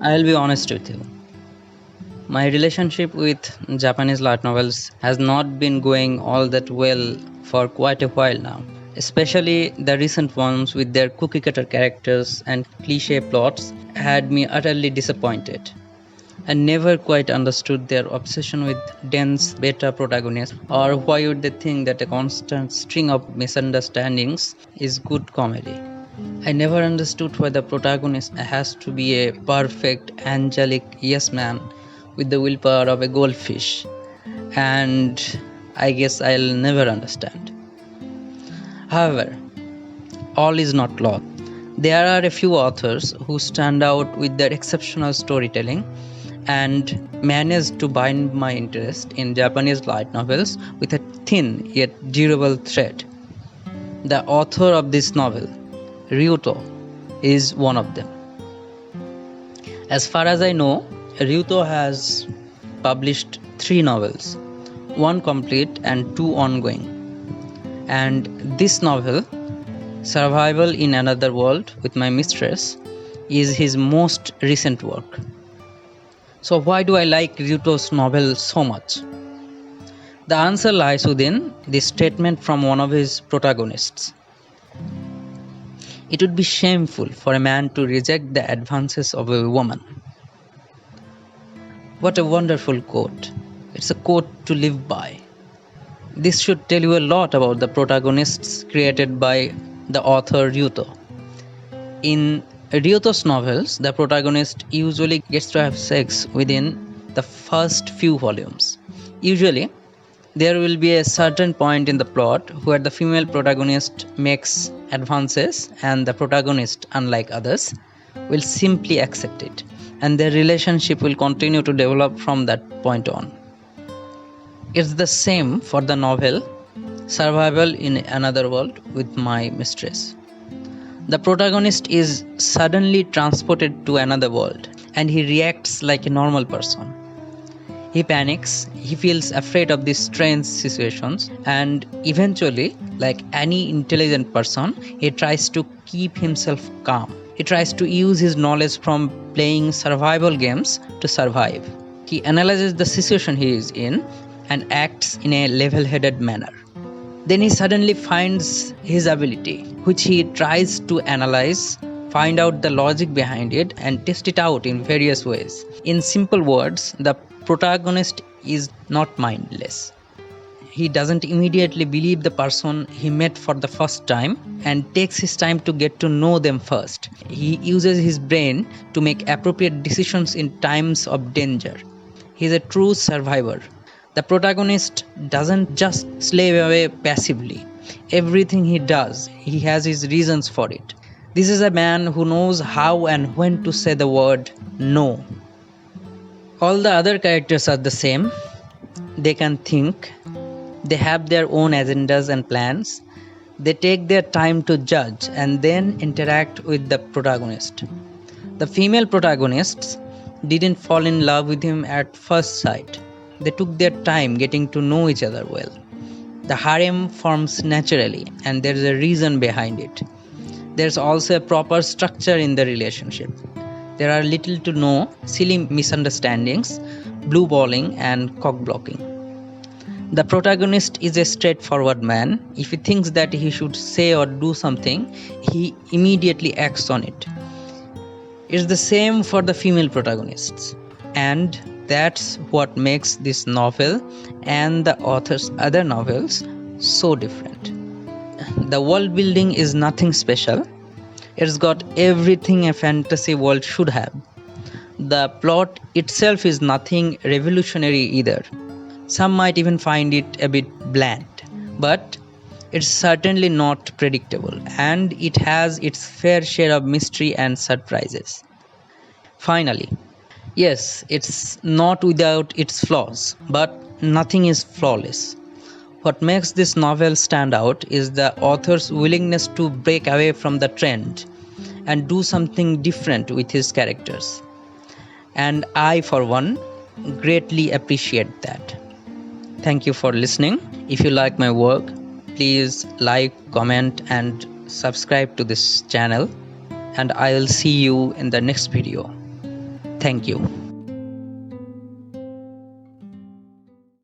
I'll be honest with you. My relationship with Japanese light novels has not been going all that well for quite a while now. Especially the recent ones with their cookie cutter characters and cliche plots had me utterly disappointed. I never quite understood their obsession with dense beta protagonists, or why would they think that a constant string of misunderstandings is good comedy. I never understood why the protagonist has to be a perfect, angelic yes man with the willpower of a goldfish, and I guess I'll never understand. However, all is not lost. There are a few authors who stand out with their exceptional storytelling and manage to bind my interest in Japanese light novels with a thin yet durable thread. The author of this novel, Ryuto, is one of them. As far as I know, Ryuto has published 3 novels, 1 complete and 2 ongoing. And this novel, Survival in Another World with My Mistress, is his most recent work. So why do I like Ryuto's novel so much? The answer lies within this statement from one of his protagonists. It would be shameful for a man to reject the advances of a woman. What a wonderful quote. It's a quote to live by. This should tell you a lot about the protagonists created by the author Ryuto. In Ryuto's novels, the protagonist usually gets to have sex within the first few volumes. Usually, there will be a certain point in the plot where the female protagonist makes advances and the protagonist, unlike others, will simply accept it, and their relationship will continue to develop from that point on. It's the same for the novel Survival in Another World with My Mistress. The protagonist is suddenly transported to another world and he reacts like a normal person. He panics, he feels afraid of these strange situations, and eventually, like any intelligent person, he tries to keep himself calm. He tries to use his knowledge from playing survival games to survive. He analyzes the situation he is in and acts in a level-headed manner. Then he suddenly finds his ability, which he tries to analyze, find out the logic behind it, and test it out in various ways. In simple words, the protagonist is not mindless. He doesn't immediately believe the person he met for the first time and takes his time to get to know them first. He uses his brain to make appropriate decisions in times of danger. He is a true survivor. The protagonist doesn't just slave away passively. Everything he does, he has his reasons for it. This is a man who knows how and when to say the word no. All the other characters are the same. They can think. They have their own agendas and plans. They take their time to judge and then interact with the protagonist. The female protagonists didn't fall in love with him at first sight. They took their time getting to know each other well. The harem forms naturally, and there is a reason behind it. There's also a proper structure in the relationship. There are little to no silly misunderstandings, blue balling, and cock blocking. The protagonist is a straightforward man. If he thinks that he should say or do something, he immediately acts on it. It's the same for the female protagonists. And that's what makes this novel and the author's other novels so different. The world building is nothing special. It's got everything a fantasy world should have. The plot itself is nothing revolutionary either. Some might even find it a bit bland, but it's certainly not predictable, and it has its fair share of mystery and surprises. Finally, yes, it's not without its flaws, but nothing is flawless. What makes this novel stand out is the author's willingness to break away from the trend and do something different with his characters. And I, for one, greatly appreciate that. Thank you for listening. If you like my work, please like, comment, and subscribe to this channel. And I'll see you in the next video. Thank you.